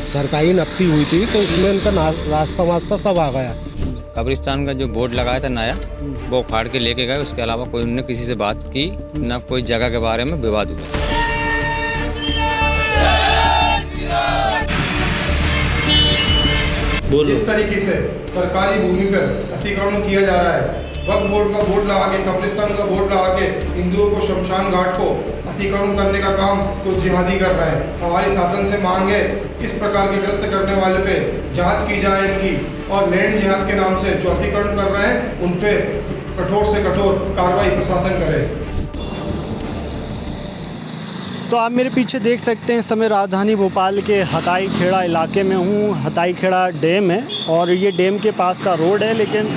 सरकारी नकदी हुई थी तो उसमें उनका रास्ता वास्ता सब आ गया। कब्रिस्तान का जो बोर्ड लगाया था नया, वो उखाड़ के लेके गए। उसके अलावा कोई उन्होंने किसी से बात की ना, कोई जगह के बारे में विवाद हुआ। जिस तरीके से सरकारी भूमि पर अतिक्रमण किया जा रहा है, वक्फ बोर्ड का बोर्ड लगा के, कब्रिस्तान का बोर्ड लगा के हिंदुओं को शमशान घाट को अतिक्रमण करने का काम तो जिहादी कर रहे हैं। हमारी शासन से मांग है इस प्रकार के कृत्य करने वाले पे जांच की जाए इनकी, और लैंड जिहाद के नाम से जो अतिक्रमण कर रहे हैं उन पे कठोर से कठोर कार्रवाई प्रशासन करे। तो आप मेरे पीछे देख सकते हैं, इस समय राजधानी भोपाल के हताई खेड़ा इलाके में हूँ। हताई खेड़ा डैम है और ये डैम के पास का रोड है, लेकिन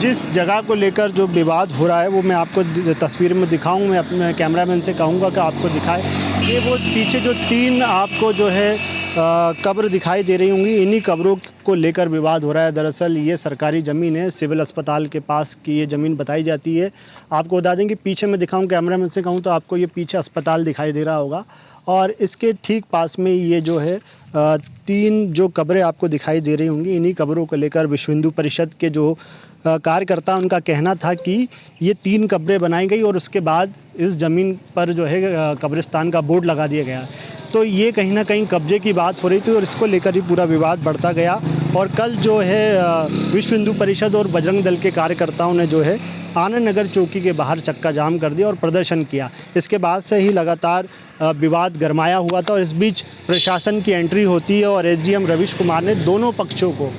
जिस जगह को लेकर जो विवाद हो रहा है वो मैं आपको तस्वीर में दिखाऊं। मैं अपने कैमरामैन से कहूँगा कि आपको दिखाए। ये वो पीछे जो 3 आपको जो है कब्र दिखाई दे रही होंगी, इन्हीं कब्रों को लेकर विवाद हो रहा है। दरअसल ये सरकारी ज़मीन है, सिविल अस्पताल के पास की ये ज़मीन बताई जाती है। आपको बता दें कि पीछे मैं दिखाऊं, कैमरामैन से कहूं तो आपको ये पीछे अस्पताल दिखाई दे रहा होगा, और इसके ठीक पास में ये जो है 3 जो कब्रें आपको दिखाई दे रही होंगी, इन्हीं कब्रों को लेकर विश्व हिंदू परिषद के जो कार्यकर्ता, उनका कहना था कि ये 3 कब्रें बनाई गई और उसके बाद इस ज़मीन पर जो है कब्रिस्तान का बोर्ड लगा दिया गया। तो ये कहीं ना कहीं कब्जे की बात हो रही थी और इसको लेकर ही पूरा विवाद बढ़ता गया। और कल जो है विश्व हिंदू परिषद और बजरंग दल के कार्यकर्ताओं ने जो है आनंद नगर चौकी के बाहर चक्का जाम कर दिया और प्रदर्शन किया। इसके बाद से ही लगातार विवाद गरमाया हुआ था और इस बीच प्रशासन की एंट्री होती है और एसडीएम रवीश कुमार ने दोनों पक्षों को,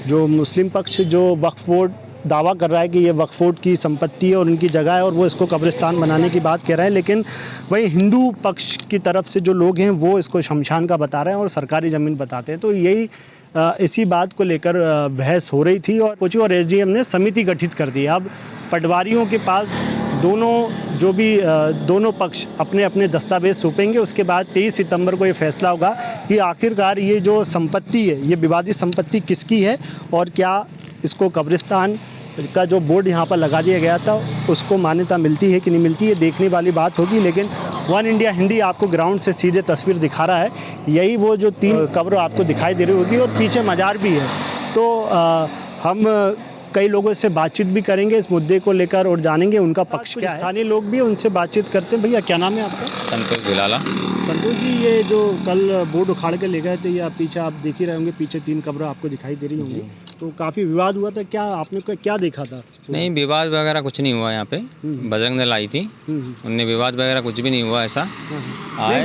जो मुस्लिम पक्ष जो वक्फ बोर्ड दावा कर रहा है कि ये वक्फ बोर्ड की संपत्ति है और उनकी जगह है और वो इसको कब्रिस्तान बनाने की बात कह रहे हैं, लेकिन वहीं हिंदू पक्ष की तरफ से जो लोग हैं वो इसको शमशान का बता रहे हैं और सरकारी ज़मीन बताते हैं। तो यही इसी बात को लेकर बहस हो रही थी और एसडीएम ने समिति गठित कर दी। अब पटवारियों के पास दोनों पक्ष अपने अपने दस्तावेज सौंपेंगे। उसके बाद 23 सितंबर को ये फैसला होगा कि आखिरकार ये जो संपत्ति है, ये विवादित संपत्ति किसकी है और क्या इसको कब्रिस्तान का जो बोर्ड यहाँ पर लगा दिया गया था उसको मान्यता मिलती है कि नहीं मिलती है, देखने वाली बात होगी। लेकिन वन इंडिया हिंदी आपको ग्राउंड से सीधे तस्वीर दिखा रहा है। यही वो जो 3 कब्र आपको दिखाई दे रही होगी और पीछे मजार भी है। तो हम कई लोगों से बातचीत भी करेंगे इस मुद्दे को लेकर और जानेंगे उनका पक्ष क्या है। स्थानीय लोग भी उनसे बातचीत करते हैं। भैया क्या नाम है आपका? संतोष भिलाला। संतोष जी, ये जो कल बोर्ड उखाड़ के ले गए थे, या पीछे आप देख ही रहे होंगे, पीछे 3 कब्र आपको दिखाई दे रही होंगी, तो काफ़ी विवाद हुआ था। क्या आपने क्या देखा था? नहीं, विवाद वगैरह कुछ नहीं हुआ। यहाँ पे बजरंग दल आई थी, उनने विवाद वगैरह कुछ भी नहीं हुआ ऐसा।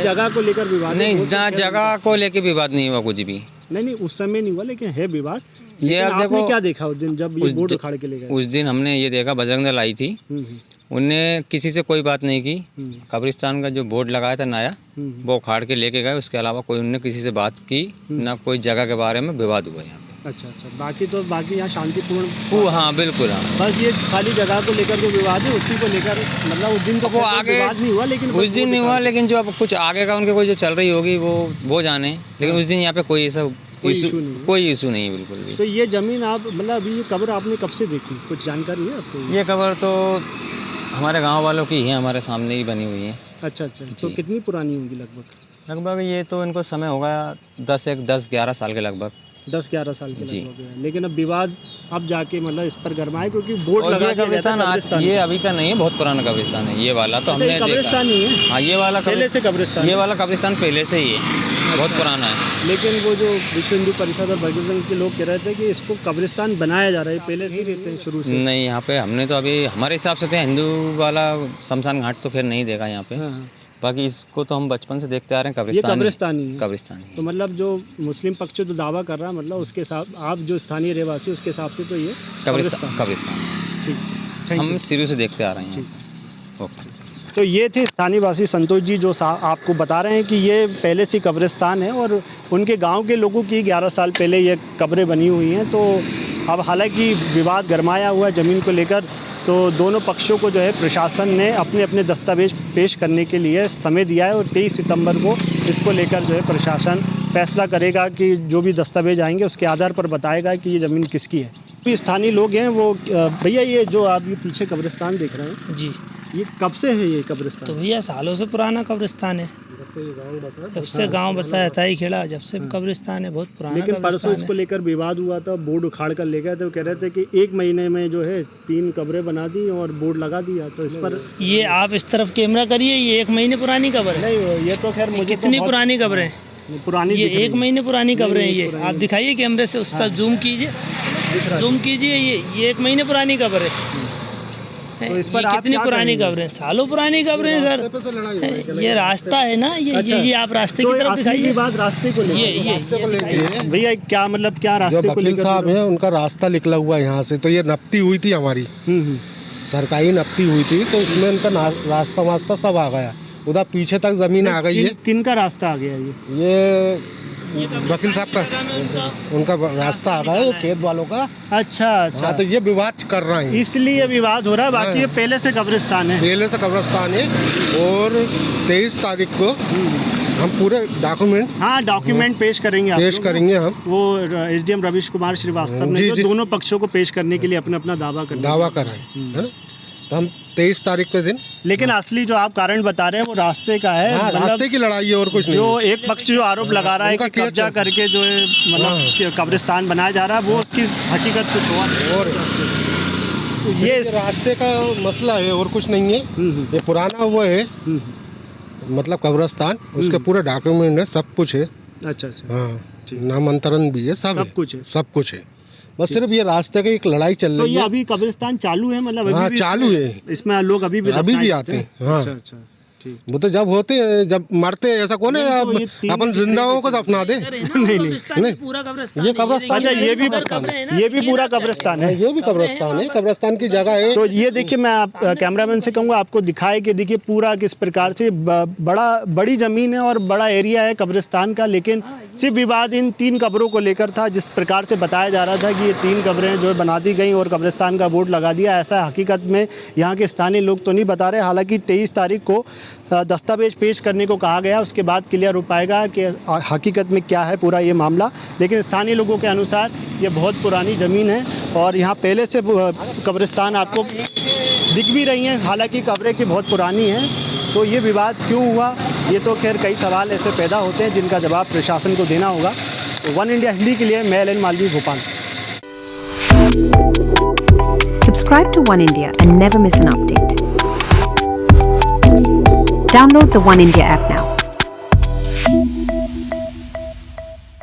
जगह को लेकर विवाद नहीं, जगह को लेकर विवाद नहीं हुआ कुछ भी। नहीं, उस समय नहीं हुआ, लेकिन है विवाद। ये अब देखो, क्या देखा उस दिन जब ये बोर्ड उखाड़ के ले गए? उस दिन हमने ये देखा, बजरंग दल आई थी, उनने किसी से कोई बात नहीं की। कब्रिस्तान का जो बोर्ड लगाया था नया, वो उखाड़ के लेके गए। उसके अलावा कोई उन्होंने किसी से बात की ना, कोई जगह के बारे में विवाद हुआ यहाँ पे। अच्छा, बाकी यहाँ शांतिपूर्ण। हाँ बिल्कुल, हाँ। बस ये खाली जगह को लेकर जो विवाद है उसी को लेकर, मतलब उस दिन तो वो आगे विवाद नहीं हुआ, लेकिन उस दिन नहीं हुआ, लेकिन जो अब कुछ आगे का उनके कोई जो चल रही होगी वो जाने। लेकिन उस दिन यहाँ पे कोई ऐसा कोई इशू नहीं है बिल्कुल भी। तो ये ज़मीन आप, मतलब अभी ये कब्र आपने कब से देखी, कुछ जानकारी है आपको? ये कब्र तो हमारे गांव वालों की है, हमारे सामने ही बनी हुई है। अच्छा, तो कितनी पुरानी होगी लगभग? ये तो इनको समय होगा 10-11 साल के लगभग। 10-11 साल के लगभग है। लेकिन अब विवाद अब जाके मतलब इस पर गरमाए, क्योंकि बोर्ड लगा दिया गया था कब्रिस्तान। ये अभी का नहीं है, बहुत पुराना कब्रिस्तान है ये वाला। तो हमने कब्रिस्तान नहीं है। हाँ, ये वाला पहले से कब्रिस्तान, ये वाला कब्रिस्तान पहले से ही है, बहुत पुराना है। लेकिन वो जो विश्व हिंदू परिषद और बजरंग दल के लोग कह रहे थे कि इसको कब्रिस्तान बनाया जा रहा है, पहले से ही रहते हैं शुरू से। नहीं, यहाँ पे हमने तो अभी हमारे हिसाब से तो हिंदू वाला शमशान घाट तो खैर नहीं देखा यहाँ पे। बाकी इसको तो हम बचपन से देखते आ रहे हैं, कब्रिस्तान ही है। तो मतलब जो मुस्लिम पक्ष जो दावा कर रहा है, मतलब उसके साथ आप जो स्थानीय रहवासी, उसके हिसाब से तो ये कब्रिस्तान ठीक, हम शुरू से देखते आ रहे हैं। ओके। तो ये थे स्थानीय वासी संतोष जी, जो आपको बता रहे हैं कि ये पहले से कब्रिस्तान है और उनके गांव के लोगों की 11 साल पहले ये कब्रें बनी हुई हैं। तो अब हालांकि विवाद गरमाया हुआ ज़मीन को लेकर, तो दोनों पक्षों को जो है प्रशासन ने अपने अपने दस्तावेज पेश करने के लिए समय दिया है और 23 सितंबर को इसको लेकर जो है प्रशासन फैसला करेगा कि जो भी दस्तावेज आएंगे उसके आधार पर बताएगा कि ये ज़मीन किसकी है। भी स्थानीय लोग हैं वो। भैया, ये जो आप ये पीछे कब्रिस्तान देख रहे हैं जी, ये कब से है ये कब्रिस्तान? तो भैया सालों से पुराना कब्रिस्तान है। जब से गांव बसा है हथाई खेड़ा, जब से कब्रिस्तान है, बहुत पुराना लेकिन परसों कब्रिस्तान इसको है। लेकर विवाद हुआ था, बोर्ड उखाड़ कर ले गए थे, वो कह रहे थे कि 1 महीने में जो है 3 कब्रें बना दी और बोर्ड लगा दिया। तो इस पर ये आप इस तरफ कैमरा करिए, ये 1 महीने पुरानी कब्र है। नहीं, ये तो खैर मुझे कितनी तो पुरानी कब्र है पुरानी ये? दिख रही 1 महीने पुरानी कब्र है ये। आप दिखाइए कैमरे से, उसका जूम कीजिए, जूम कीजिए। ये 1 महीने पुरानी कब्र है। तो इस पर ये आप कितनी क्या पुरानी कहेंगे? कब्र है? सालों पुरानी कब्र है सर। ये रास्ता है ना, ये आप रास्ते तो की तरफ असली दिखाइए। विवाद रास्ते को ये लेकर भैया क्या मतलब क्या जो रास्ते को वकील लेकर? साहब हैं उनका रास्ता निकला हुआ है यहाँ से, तो ये नपती हुई थी हमारी, सरकारी नपती हुई थी, तो उसमें उनका रास्ता वास्ता सब आ गया, उधर पीछे तक जमीन आ गई है। किन का रास्ता आ गया ये? वकील साहब का उनका रास्ता आ रहा है, खेत वालों का। अच्छा हाँ, तो ये विवाद कर रहे हैं, इसलिए विवाद हो रहा है। बाकी ये पहले से कब्रिस्तान है। पहले से कब्रिस्तान है। और 23 तारीख को हम पूरे डॉक्यूमेंट हाँ, डॉक्यूमेंट पेश करेंगे, आप पेश लोग। करेंगे हम। वो SDM रविश कुमार श्रीवास्तव ने जी, जो जी। दोनों पक्षों को पेश करने के लिए अपना दावा कर दावा कराए, है ना। तो हम 23 तारीख के दिन, लेकिन असली जो आप कारण बता रहे हैं वो रास्ते का है। हाँ, मतलब रास्ते की लड़ाई है और कुछ नहीं। जो एक पक्ष जो आरोप लगा रहा है उनका कि केस कब्जा चल- करके जो है मतलब कि कब्रिस्तान बनाया जा रहा है, वो उसकी हकीकत कुछ और है। और ये रास्ते का मसला है और कुछ नहीं है। ये पुराना वो है, मतलब कब्रिस्तान, उसके पूरे डॉक्यूमेंट है, सब कुछ है। अच्छा। हाँ, नामांतरण भी है, सब कुछ है। सब कुछ है। बस सिर्फ ये रास्ते की एक लड़ाई चल तो रही ये है। अभी कब्रिस्तान चालू है, मतलब हाँ, अभी भी चालू है। इसमें लोग अभी भी आते हैं। हाँ, अच्छा ठीक। वो तो जब होते हैं, जब मरते हैं, ऐसा कौन है नहीं, तो अब ये 3 अपन जिंदाओं को दफना दे। नहीं, पूरा कब्रिस्तान ये कब्रिस्तान, अच्छा, ये भी पूरा कब्रिस्तान है। ये भी कब्रिस्तान है, कब्रिस्तान की जगह है। तो ये देखिए, मैं आप कैमरामैन से कहूँगा आपको दिखाए कि देखिए पूरा किस प्रकार से बड़ी ज़मीन है और बड़ा एरिया है कब्रिस्तान का, लेकिन सिर्फ विवाद इन 3 कब्रों को लेकर था। जिस प्रकार से बताया जा रहा था कि ये 3 कब्रें जो है बना दी गई और कब्रिस्तान का बोर्ड लगा दिया, ऐसा हकीकत में यहाँ के स्थानीय लोग तो नहीं बता रहे। हालांकि 23 तारीख को दस्तावेज पेश करने को कहा गया, उसके बाद क्लियर हो पाएगा कि हकीकत में क्या है पूरा ये मामला। लेकिन स्थानीय लोगों के अनुसार ये बहुत पुरानी ज़मीन है और यहाँ पहले से कब्रिस्तान आपको दिख भी रही हैं, हालांकि कब्रें की बहुत पुरानी हैं। तो ये विवाद क्यों हुआ, ये तो खैर कई सवाल ऐसे पैदा होते हैं जिनका जवाब प्रशासन को देना होगा। वन इंडिया हिंदी के लिए मैं Alan Malvi, Bhopal. Subscribe to One India and never miss an update. Download the One India app now.